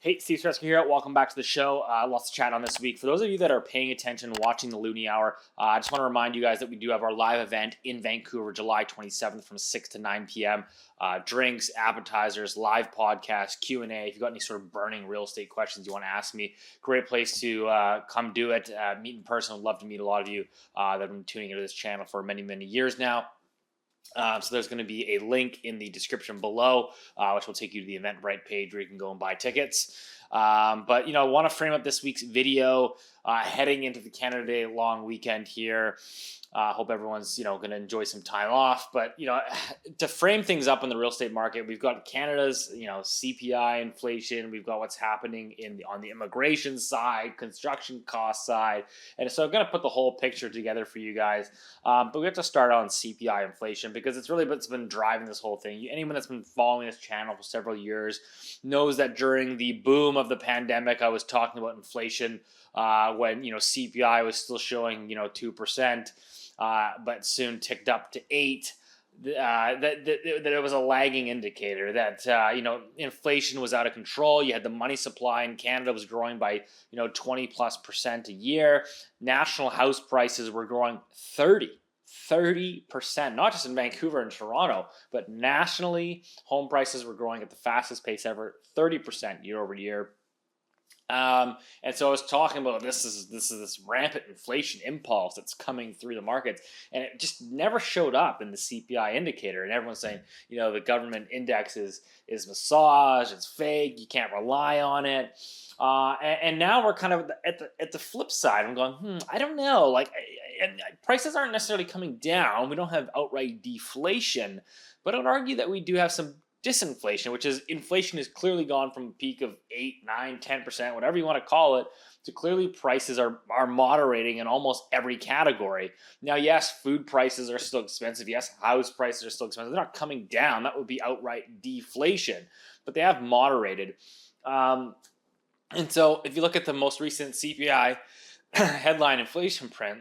Hey, Steve Saretsky here. Welcome back to the show. Lots to chat on this week. For those of you that are paying attention, watching the Loonie Hour, I just want to remind you guys that we do have our live event in Vancouver, July 27th from 6 to 9 p.m. Drinks, appetizers, live podcast, Q&A. If you've got any sort of burning real estate questions you want to ask me, great place to come do it. Meet in person. I'd love to meet a lot of you that have been tuning into this channel for many, many years now. So there's going to be a link in the description below, which will take you to the Eventbrite page where you can go and buy tickets. But, I want to frame up this week's video heading into the Canada Day long weekend here. Hope everyone's, going to enjoy some time off. But, to frame things up in the real estate market, we've got Canada's, CPI inflation. We've got what's happening on the immigration side, construction cost side. And so I'm going to put the whole picture together for you guys. But we have to start on CPI inflation because it's really what's been driving this whole thing. Anyone that's been following this channel for several years knows that during the boom of the pandemic, I was talking about inflation when, CPI was still showing, 2%. But soon ticked up to 8%. That it was a lagging indicator that inflation was out of control. You had the money supply in Canada was growing by 20+% a year. National house prices were growing 30%, not just in Vancouver and Toronto, but nationally, home prices were growing at the fastest pace ever, 30% year over year. And so I was talking about this rampant inflation impulse that's coming through the markets, and it just never showed up in the CPI indicator. And everyone's saying, the government index is massage, it's fake, you can't rely on it. And now we're kind of at the flip side. I'm going, I don't know. And prices aren't necessarily coming down. We don't have outright deflation, but I would argue that we do have some disinflation, which is inflation has clearly gone from a peak of 8, 9, 10%, whatever you want to call it, to clearly prices are moderating in almost every category. Now, yes, food prices are still expensive. Yes, house prices are still expensive. They're not coming down. That would be outright deflation, but they have moderated. And so if you look at the most recent CPI headline inflation print,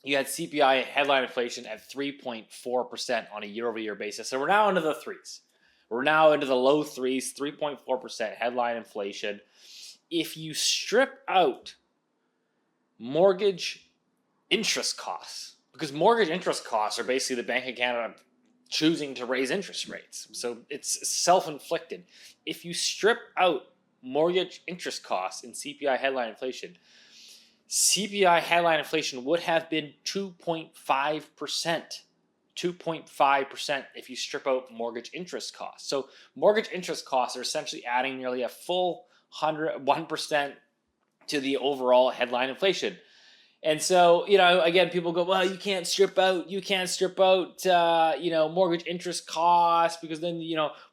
you had CPI headline inflation at 3.4% on a year-over-year basis. So we're now into the threes. We're now into the low threes, 3.4% headline inflation. If you strip out mortgage interest costs, because mortgage interest costs are basically the Bank of Canada choosing to raise interest rates. So it's self-inflicted. If you strip out mortgage interest costs in CPI headline inflation, CPI headline inflation would have been 2.5%. 2.5% if you strip out mortgage interest costs. So mortgage interest costs are essentially adding nearly a full 1% to the overall headline inflation. And so, again, people go, well, you can't strip out, mortgage interest costs because then,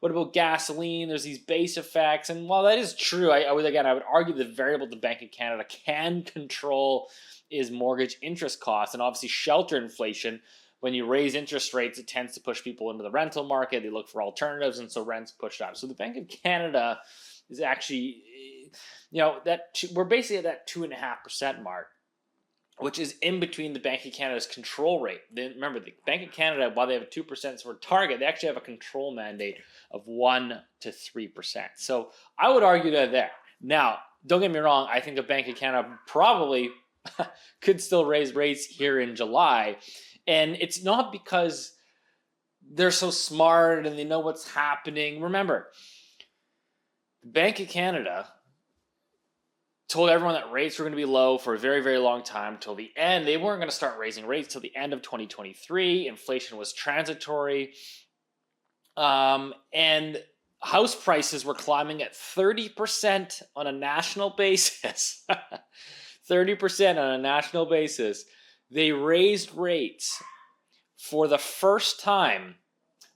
what about gasoline? There's these base effects. And while that is true, I would argue the variable the Bank of Canada can control is mortgage interest costs and obviously shelter inflation. When you raise interest rates, it tends to push people into the rental market. They look for alternatives, and so rents push up. So the Bank of Canada is actually, we're basically at that 2.5% mark, which is in between the Bank of Canada's control rate. Then remember, the Bank of Canada, while they have a 2% sort of target, they actually have a control mandate of 1 to 3%. So I would argue that there. Now, don't get me wrong. I think the Bank of Canada probably could still raise rates here in July. And it's not because they're so smart and they know what's happening. Remember, the Bank of Canada told everyone that rates were going to be low for a very, very long time till the end. They weren't going to start raising rates till the end of 2023. Inflation was transitory. And house prices were climbing at 30% on a national basis. 30% on a national basis. They raised rates for the first time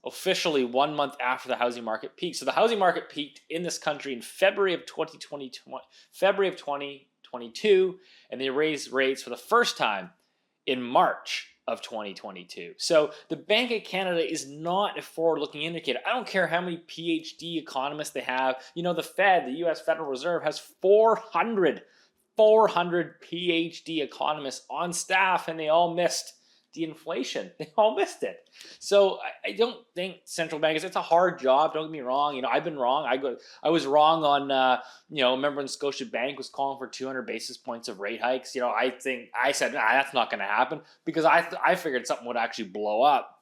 officially 1 month after the housing market peaked. So the housing market peaked in this country in February of 2022, and they raised rates for the first time in March of 2022. So the Bank of Canada is not a forward-looking indicator. I don't care how many PhD economists they have. The Fed, the U.S. Federal Reserve, has 400 PhD economists on staff, and they all missed the inflation. They all missed it. So I don't think central bankers, it's a hard job. Don't get me wrong. I've been wrong. I was wrong on, remember when Scotia Bank was calling for 200 basis points of rate hikes? I said, that's not going to happen because I figured something would actually blow up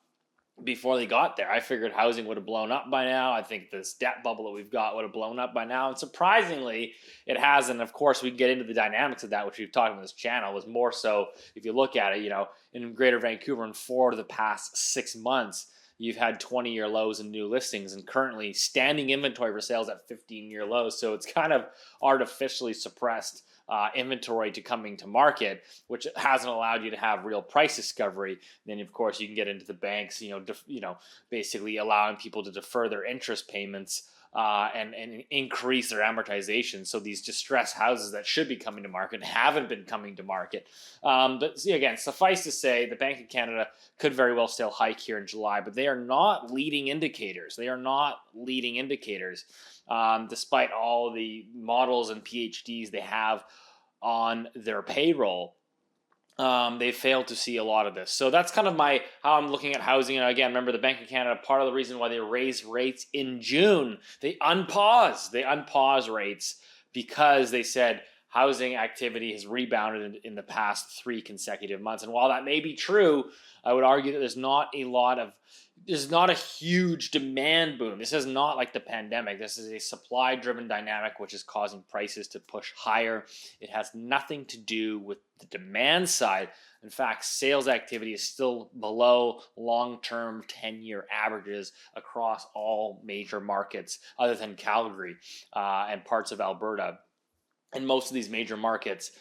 before they got there. I figured housing would have blown up by now. I think this debt bubble that we've got would have blown up by now. And surprisingly, it hasn't. Of course, we get into the dynamics of that, which we've talked about on this channel, was more so, if you look at it, in Greater Vancouver in 4 of the past 6 months, you've had 20-year lows in new listings and currently standing inventory for sales at 15-year lows. So it's kind of artificially suppressed inventory to coming to market, which hasn't allowed you to have real price discovery. Then, of course, you can get into the banks, basically allowing people to defer their interest payments and increase their amortization. So these distressed houses that should be coming to market haven't been coming to market. But again, suffice to say, the Bank of Canada could very well still hike here in July, but they are not leading indicators. Despite all the models and PhDs they have on their payroll. They failed to see a lot of this. So that's kind of how I'm looking at housing. And again, remember the Bank of Canada, part of the reason why they raised rates in June, they unpause rates because they said housing activity has rebounded in the past 3 consecutive months. And while that may be true, I would argue that there's not a huge demand boom. This is not like the pandemic. This is a supply-driven dynamic which is causing prices to push higher. It has nothing to do with the demand side. In fact, sales activity is still below long-term 10-year averages across all major markets other than Calgary and parts of Alberta. In most of these major markets,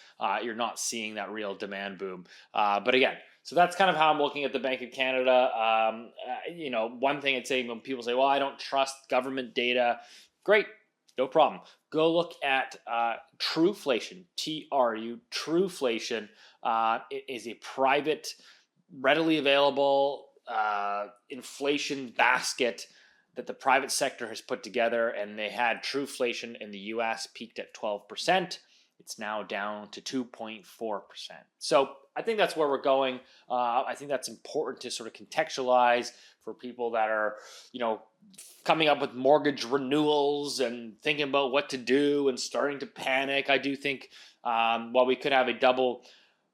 you're not seeing that real demand boom. But again, so that's kind of how I'm looking at the Bank of Canada. One thing I'd say when people say, well, I don't trust government data. Great, no problem. Go look at Trueflation, Trueflation. It is a private, readily available inflation basket that the private sector has put together, and they had Trueflation in the US peaked at 12%. It's now down to 2.4%. So I think that's where we're going. I think that's important to sort of contextualize for people that are, coming up with mortgage renewals and thinking about what to do and starting to panic. I do think while we could have a double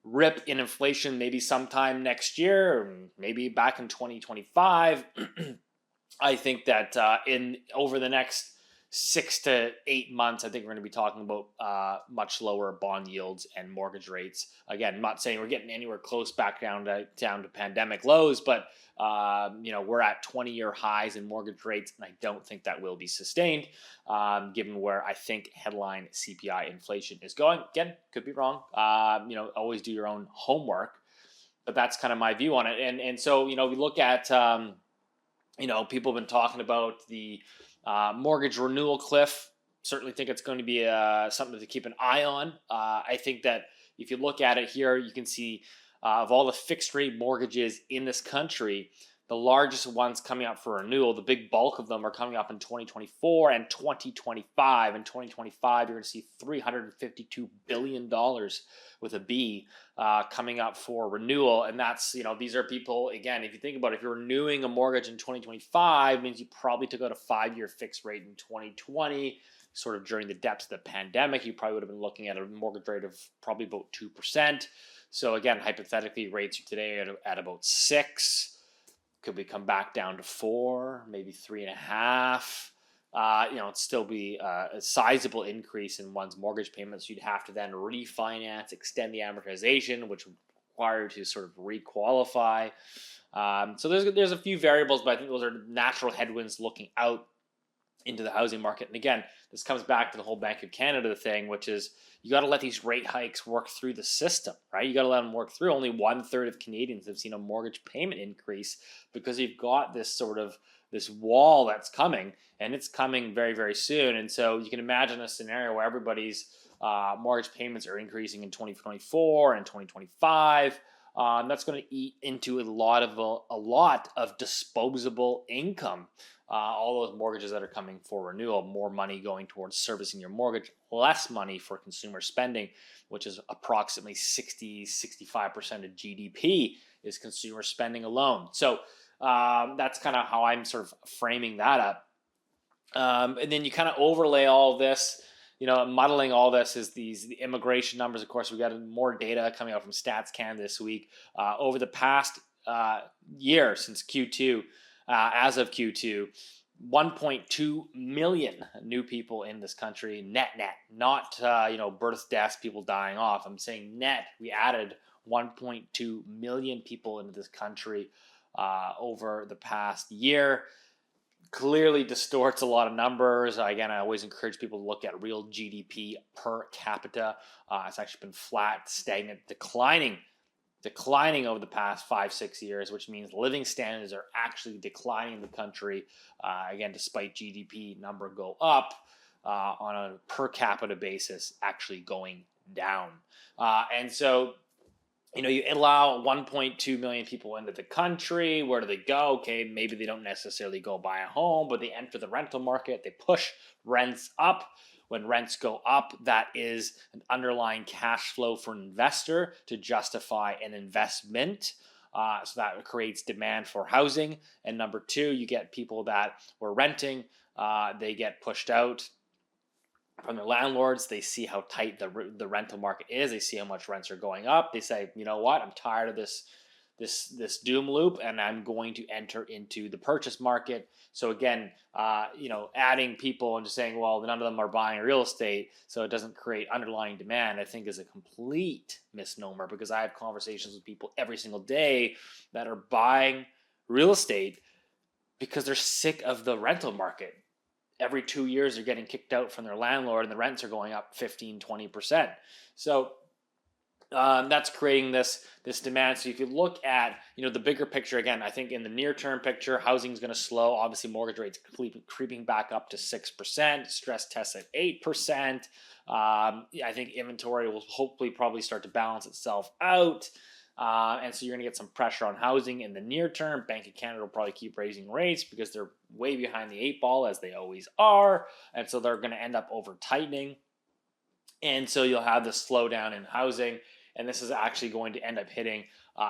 rip in inflation maybe sometime next year, or maybe back in 2025, I think that over the next 6 to 8 months, I think we're going to be talking about much lower bond yields and mortgage rates. Again, I'm not saying we're getting anywhere close back down to pandemic lows, but we're at 20-year highs in mortgage rates, and I don't think that will be sustained, given where I think headline CPI inflation is going. Again, could be wrong. Always do your own homework, but that's kind of my view on it. And so we look at people have been talking about the mortgage renewal cliff. Certainly think it's going to be something to keep an eye on. I think that if you look at it here, you can see of all the fixed rate mortgages in this country, the largest ones coming up for renewal, the big bulk of them are coming up in 2024 and 2025. In 2025, you're going to see $352 billion with a B coming up for renewal. And that's, these are people, again, if you think about it, if you're renewing a mortgage in 2025, it means you probably took out a 5-year fixed rate in 2020, sort of during the depths of the pandemic. You probably would have been looking at a mortgage rate of probably about 2%. So again, hypothetically, rates today at about 6. Could we come back down to 4, maybe 3.5? It'd still be a sizable increase in one's mortgage payments. You'd have to then refinance, extend the amortization, which would require you to sort of requalify. So there's a few variables, but I think those are natural headwinds looking out into the housing market. And again, this comes back to the whole Bank of Canada thing, which is you got to let these rate hikes work through the system, right? You got to let them work through. Only 1/3 of Canadians have seen a mortgage payment increase because you've got this wall that's coming, and it's coming very, very soon. And so you can imagine a scenario where everybody's mortgage payments are increasing in 2024 and 2025. That's going to eat into a lot of disposable income. All those mortgages that are coming for renewal, more money going towards servicing your mortgage, less money for consumer spending, which is approximately 65% of GDP is consumer spending alone. So that's kind of how I'm sort of framing that up. And then you kind of overlay all of this, muddling all this is the immigration numbers. Of course, we got more data coming out from StatsCan this week. Over the past year, since Q2, as of Q2, 1.2 million new people in this country, net, not births, deaths, people dying off. I'm saying net. We added 1.2 million people into this country over the past year. Clearly distorts a lot of numbers. Again, I always encourage people to look at real GDP per capita. It's actually been flat, stagnant, declining over the past 5-6 years, which means living standards are actually declining in the country. Again, despite GDP number go up, on a per capita basis, actually going down. And so, you allow 1.2 million people into the country. Where do they go? Okay, maybe they don't necessarily go buy a home, but they enter the rental market. They push rents up. When rents go up, that is an underlying cash flow for an investor to justify an investment. So that creates demand for housing. And number two, you get people that were renting. They get pushed out from their landlords. They see how tight the rental market is. They see how much rents are going up. They say, you know what, I'm tired of this doom loop, and I'm going to enter into the purchase market. So again, adding people and just saying, well, none of them are buying real estate, so it doesn't create underlying demand, I think is a complete misnomer, because I have conversations with people every single day that are buying real estate because they're sick of the rental market. Every 2 years, they're getting kicked out from their landlord, and the rents are going up 15-20%. So that's creating this demand. So if you look at the bigger picture, again, I think in the near term picture, housing is going to slow. Obviously, mortgage rates creeping back up to 6%. Stress tests at 8%. I think inventory will hopefully probably start to balance itself out. And so you're going to get some pressure on housing in the near term. Bank of Canada will probably keep raising rates because they're way behind the 8 ball, as they always are. And so they're going to end up over tightening. And so you'll have this slowdown in housing. And this is actually going to end up hitting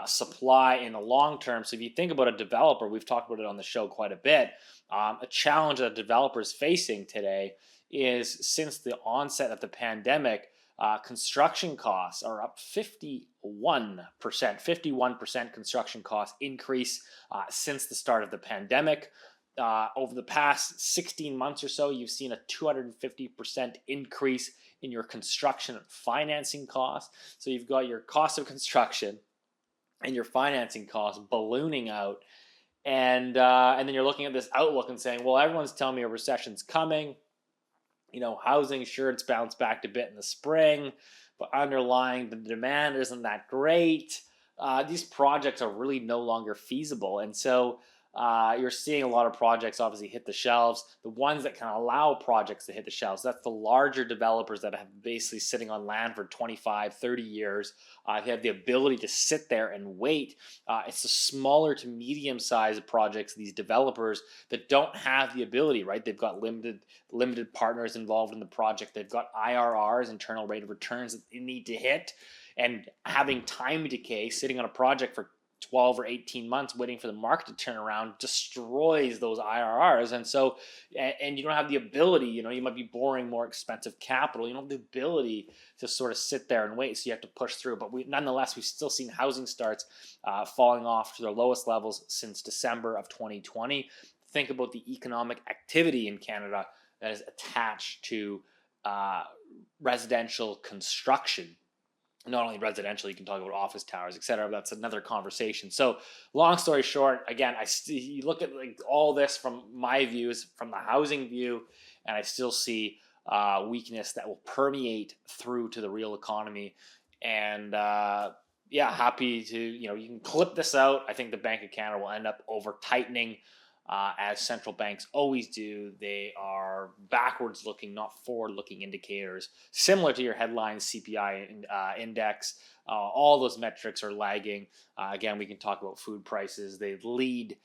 supply in the long term. So if you think about a developer, we've talked about it on the show quite a bit. A challenge that a developer is facing today is, since the onset of the pandemic, construction costs are up 51% construction cost increase since the start of the pandemic. Over the past 16 months or so, you've seen a 250% increase in your construction financing costs. So you've got your cost of construction and your financing costs ballooning out. And then you're looking at this outlook and saying, well, everyone's telling me a recession's coming. Housing, sure, it's bounced back a bit in the spring, but underlying the demand isn't that great. These projects are really no longer feasible. And so you're seeing a lot of projects obviously hit the shelves. The ones that can allow projects to hit the shelves, that's the larger developers that have basically sitting on land for 25, 30 years. They have the ability to sit there and wait. It's the smaller to medium-sized projects, these developers that don't have the ability, right? They've got limited partners involved in the project. They've got IRRs, internal rate of returns, that they need to hit. And having time decay, sitting on a project for 12 or 18 months waiting for the market to turn around, destroys those IRRs. And so, and you don't have the ability, you might be borrowing more expensive capital. You don't have the ability to sort of sit there and wait. So you have to push through. But nonetheless, we've still seen housing starts falling off to their lowest levels since December of 2020. Think about the economic activity in Canada that is attached to residential construction. Not only residential, you can talk about office towers, etc. But that's another conversation. So, long story short, again, you look at all this from my views, from the housing view, and I still see weakness that will permeate through to the real economy. And happy to you can clip this out. I think the Bank of Canada will end up over tightening as central banks always do. They are backwards looking, not forward looking indicators, similar to your headline CPI index. All those metrics are lagging. Again, we can talk about food prices. They lead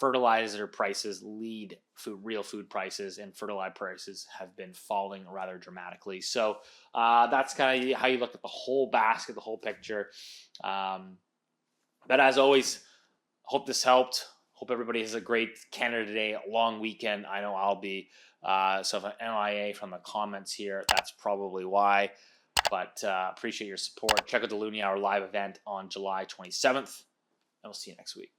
fertilizer prices, lead real food prices, and fertilizer prices have been falling rather dramatically. So that's kind of how you look at the whole basket, the whole picture. But as always, hope this helped. Hope everybody has a great Canada Day long weekend. I know I'll be. So if I'm MIA from the comments here, that's probably why. But appreciate your support. Check out the Loonie Hour live event on July 27th, and we'll see you next week.